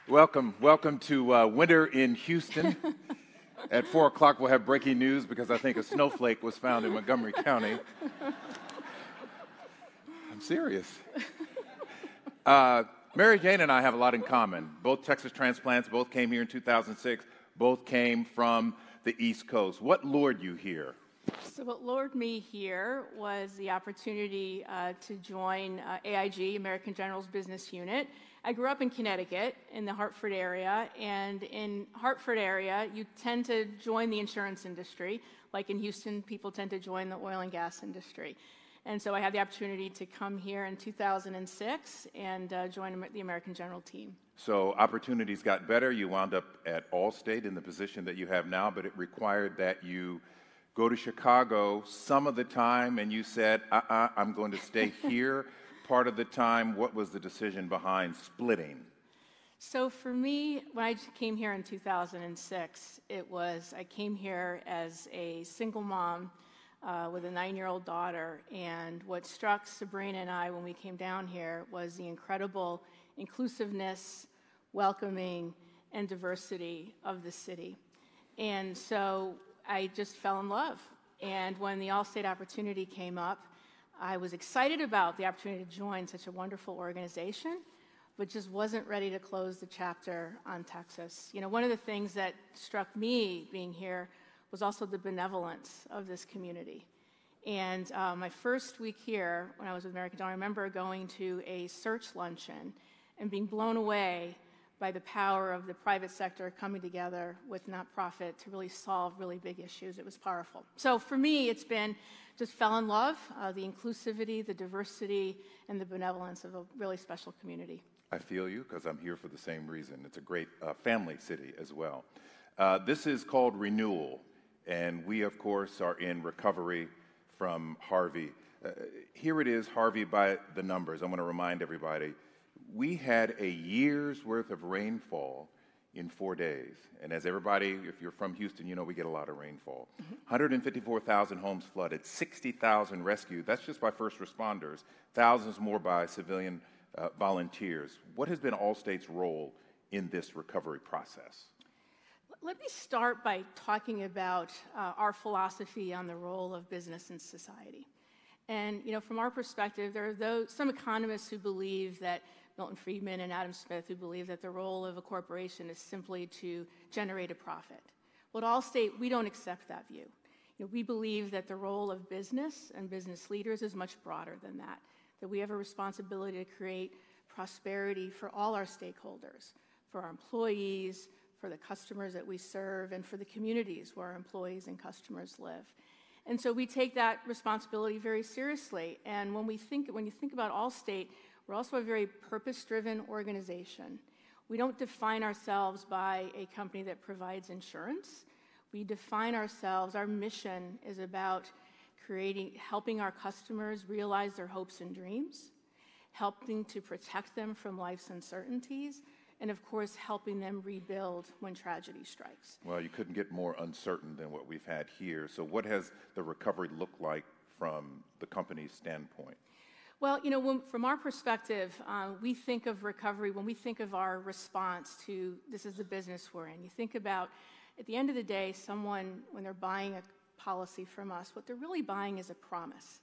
Welcome to Winter in Houston. At 4 o'clock, we'll have breaking news because I think a snowflake was found in Montgomery County. I'm serious. Mary Jane and I have a lot in common. Both Texas transplants, both came here in 2006, both came from the East Coast. What lured you here? So what lured me here was the opportunity to join AIG, American General's business unit. I grew up in Connecticut, in the Hartford area, and in Hartford area, you tend to join the insurance industry. Like in Houston, people tend to join the oil and gas industry. And so I had the opportunity to come here in 2006 and join the American General team. So opportunities got better. You wound up at Allstate in the position that you have now, but it required that you go to Chicago some of the time, and you said, I'm going to stay here part of the time. What was the decision behind splitting? So for me, when I came here in 2006, I came here as a single mom with a 9-year-old daughter, and what struck Sabrina and I when we came down here was the incredible inclusiveness, welcoming, and diversity of the city. And so I just fell in love. And when the Allstate opportunity came up, I was excited about the opportunity to join such a wonderful organization, but just wasn't ready to close the chapter on Texas. You know, one of the things that struck me being here was also the benevolence of this community. And my first week here, when I was with American General, I remember going to a search luncheon and being blown away by the power of the private sector coming together with nonprofit to really solve really big issues. It was powerful. So for me, it's been just fell in love, the inclusivity, the diversity, and the benevolence of a really special community. I feel you, because I'm here for the same reason. It's a great family city as well. This is called Renewal, and we, of course, are in recovery from Harvey. Here it is, Harvey by the numbers. I'm going to remind everybody. We had a year's worth of rainfall in 4 days. And as everybody, if you're from Houston, you know we get a lot of rainfall. 154,000 homes flooded, 60,000 rescued. That's just by first responders, thousands more by civilian volunteers. What has been Allstate's role in this recovery process? Let me start by talking about our philosophy on the role of business in society. And you know, from our perspective, there are some economists who believe that Milton Friedman and Adam Smith, who believe that the role of a corporation is simply to generate a profit. Well, at Allstate, we don't accept that view. You know, we believe that the role of business and business leaders is much broader than that, that we have a responsibility to create prosperity for all our stakeholders, for our employees, for the customers that we serve, and for the communities where our employees and customers live. And so we take that responsibility very seriously. And when you think about Allstate, we're also a very purpose-driven organization. We don't define ourselves by a company that provides insurance. We define ourselves, our mission is about helping our customers realize their hopes and dreams, helping to protect them from life's uncertainties, and of course, helping them rebuild when tragedy strikes. Well, you couldn't get more uncertain than what we've had here. So what has the recovery looked like from the company's standpoint? Well, you know, from our perspective, we think of recovery when we think of our response to this is the business we're in. You think about, at the end of the day, someone, when they're buying a policy from us, what they're really buying is a promise.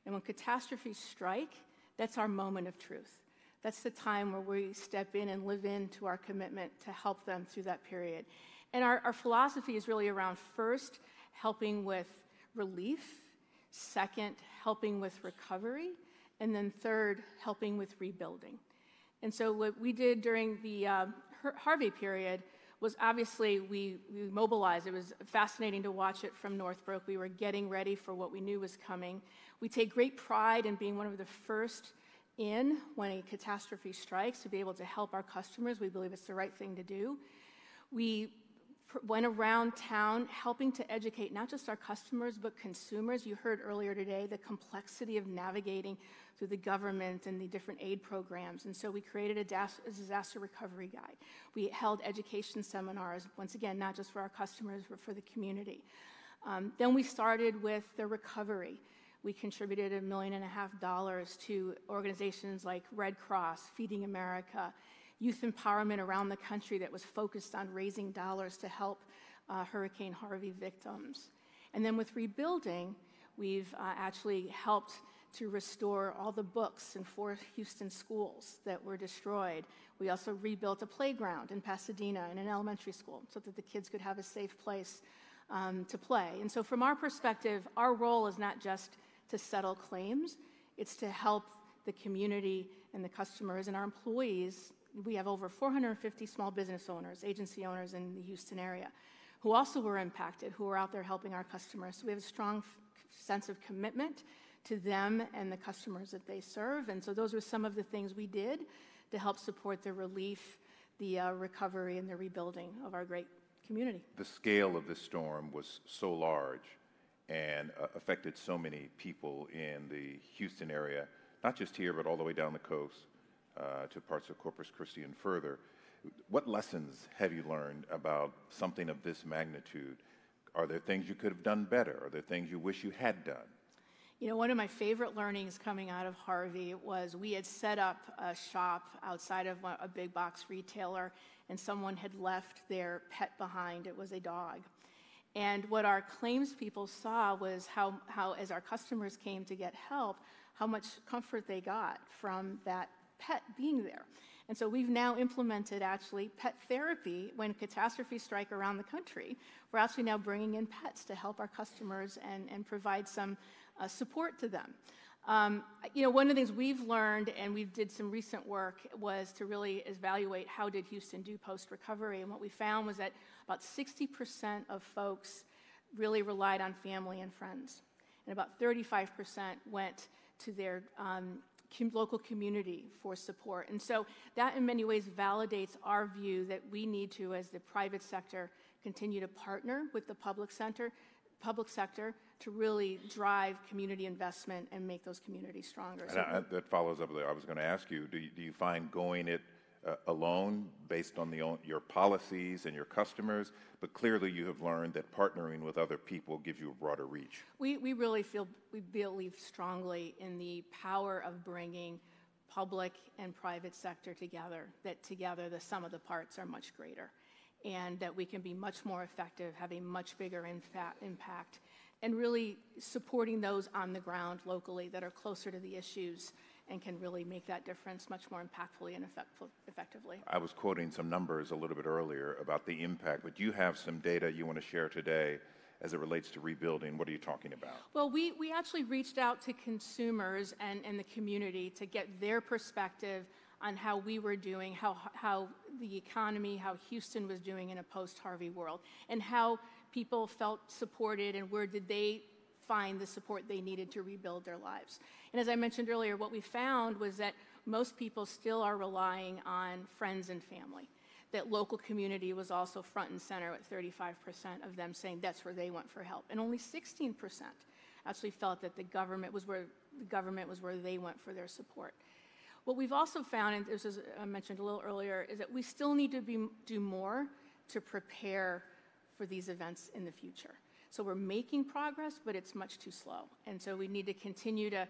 And when catastrophes strike, that's our moment of truth. That's the time where we step in and live into our commitment to help them through that period. And our philosophy is really around, first, helping with relief, second, helping with recovery, and then third, helping with rebuilding. And so what we did during the Harvey period was obviously we mobilized. It was fascinating to watch it from Northbrook. We were getting ready for what we knew was coming. We take great pride in being one of the first in when a catastrophe strikes to be able to help our customers. We believe it's the right thing to do. We went around town helping to educate not just our customers but consumers. You heard earlier today the complexity of navigating through the government and the different aid programs. And so we created a disaster recovery guide. We held education seminars, once again, not just for our customers but for the community. Then we started with the recovery. We contributed $1.5 million to organizations like Red Cross, Feeding America, youth empowerment around the country that was focused on raising dollars to help Hurricane Harvey victims. And then with rebuilding, we've actually helped to restore all the books in 4 Houston schools that were destroyed. We also rebuilt a playground in Pasadena in an elementary school so that the kids could have a safe place to play. And so from our perspective, our role is not just to settle claims, it's to help the community and the customers and our employees. We have over 450 small business owners, agency owners in the Houston area, who also were impacted, who are out there helping our customers. So we have a strong sense of commitment to them and the customers that they serve. And so those were some of the things we did to help support the relief, the recovery, and the rebuilding of our great community. The scale of this storm was so large and affected so many people in the Houston area, not just here, but all the way down the coast to parts of Corpus Christi and further. What lessons have you learned about something of this magnitude? Are there things you could have done better? Are there things you wish you had done? You know, one of my favorite learnings coming out of Harvey was we had set up a shop outside of a big box retailer, and someone had left their pet behind. It was a dog. And what our claims people saw was how as our customers came to get help, how much comfort they got from that pet being there. And so we've now implemented actually pet therapy when catastrophes strike around the country. We're actually now bringing in pets to help our customers and provide some support to them. You know, one of the things we've learned, and we did some recent work, was to really evaluate how did Houston do post-recovery. And what we found was that about 60% of folks really relied on family and friends. And about 35% went to their local community for support. And so that in many ways validates our view that we need to, as the private sector, continue to partner with the public sector to really drive community investment and make those communities stronger. And that follows up there. I was going to ask you, do you find going it alone based on your policies and your customers, but clearly you have learned that partnering with other people gives you a broader reach? We believe strongly in the power of bringing public and private sector together, that together the sum of the parts are much greater, and that we can be much more effective, have a much bigger impact, and really supporting those on the ground locally that are closer to the issues and can really make that difference much more impactfully and effectively. I was quoting some numbers a little bit earlier about the impact, but you have some data you want to share today as it relates to rebuilding. What are you talking about? Well, we actually reached out to consumers and the community to get their perspective on how we were doing, how the economy, how Houston was doing in a post-Harvey world, and how people felt supported and where did they find the support they needed to rebuild their lives. And as I mentioned earlier, what we found was that most people still are relying on friends and family. That local community was also front and center, with 35% of them saying that's where they went for help. And only 16% actually felt that the government was where they went for their support. What we've also found, and this is I mentioned a little earlier, is that we still need to do more to prepare for these events in the future. So we're making progress, but it's much too slow. And so we need to continue to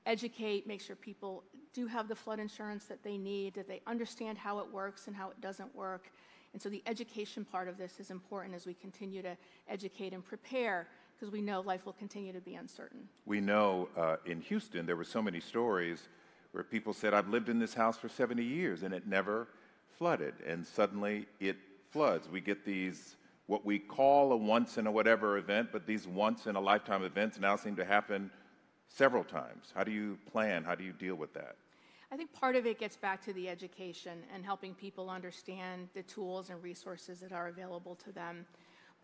educate, make sure people do have the flood insurance that they need, that they understand how it works and how it doesn't work. And so the education part of this is important as we continue to educate and prepare, because we know life will continue to be uncertain. We know in Houston there were so many stories where people said, I've lived in this house for 70 years and it never flooded, and suddenly it floods. We get these what we call a once-in-a-whatever event, but these once-in-a-lifetime events now seem to happen several times. How do you plan? How do you deal with that? I think part of it gets back to the education and helping people understand the tools and resources that are available to them.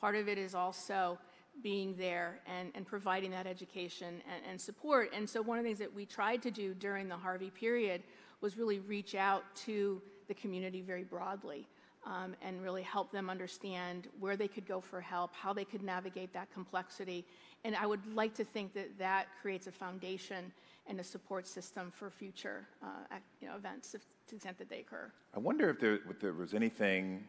Part of it is also being there and providing that education and support. And so one of the things that we tried to do during the Harvey period was really reach out to the community very broadly. And really help them understand where they could go for help, how they could navigate that complexity. And I would like to think that that creates a foundation and a support system for future events to the extent that they occur. I wonder if there was anything,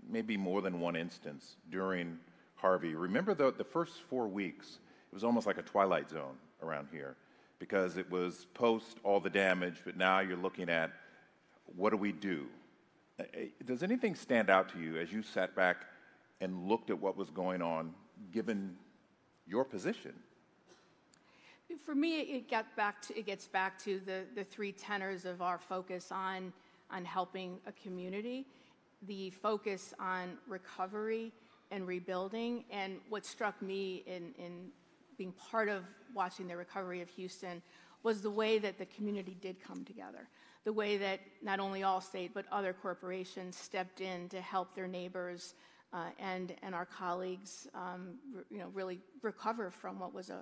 maybe more than one instance during Harvey. Remember the first 4 weeks, it was almost like a twilight zone around here because it was post all the damage, but now you're looking at what do we do? Does anything stand out to you as you sat back and looked at what was going on, given your position? For me, it gets back to the three tenors of our focus on helping a community, the focus on recovery and rebuilding. And what struck me in being part of watching the recovery of Houston was the way that the community did come together, the way that not only Allstate but other corporations stepped in to help their neighbors and our colleagues, really recover from what was a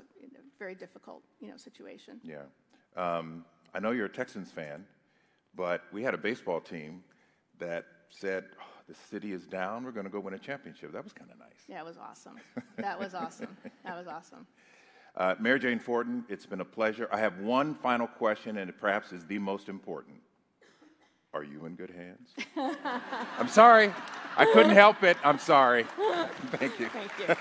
very difficult, situation. Yeah. I know you're a Texans fan, but we had a baseball team that said, oh, the city is down, we're going to go win a championship. That was kind of nice. Yeah, it was awesome. That was awesome. That was awesome. Mayor Jane Fortin, it's been a pleasure. I have one final question, and it perhaps is the most important. Are you in good hands? I'm sorry. I couldn't help it. I'm sorry. Thank you. Thank you.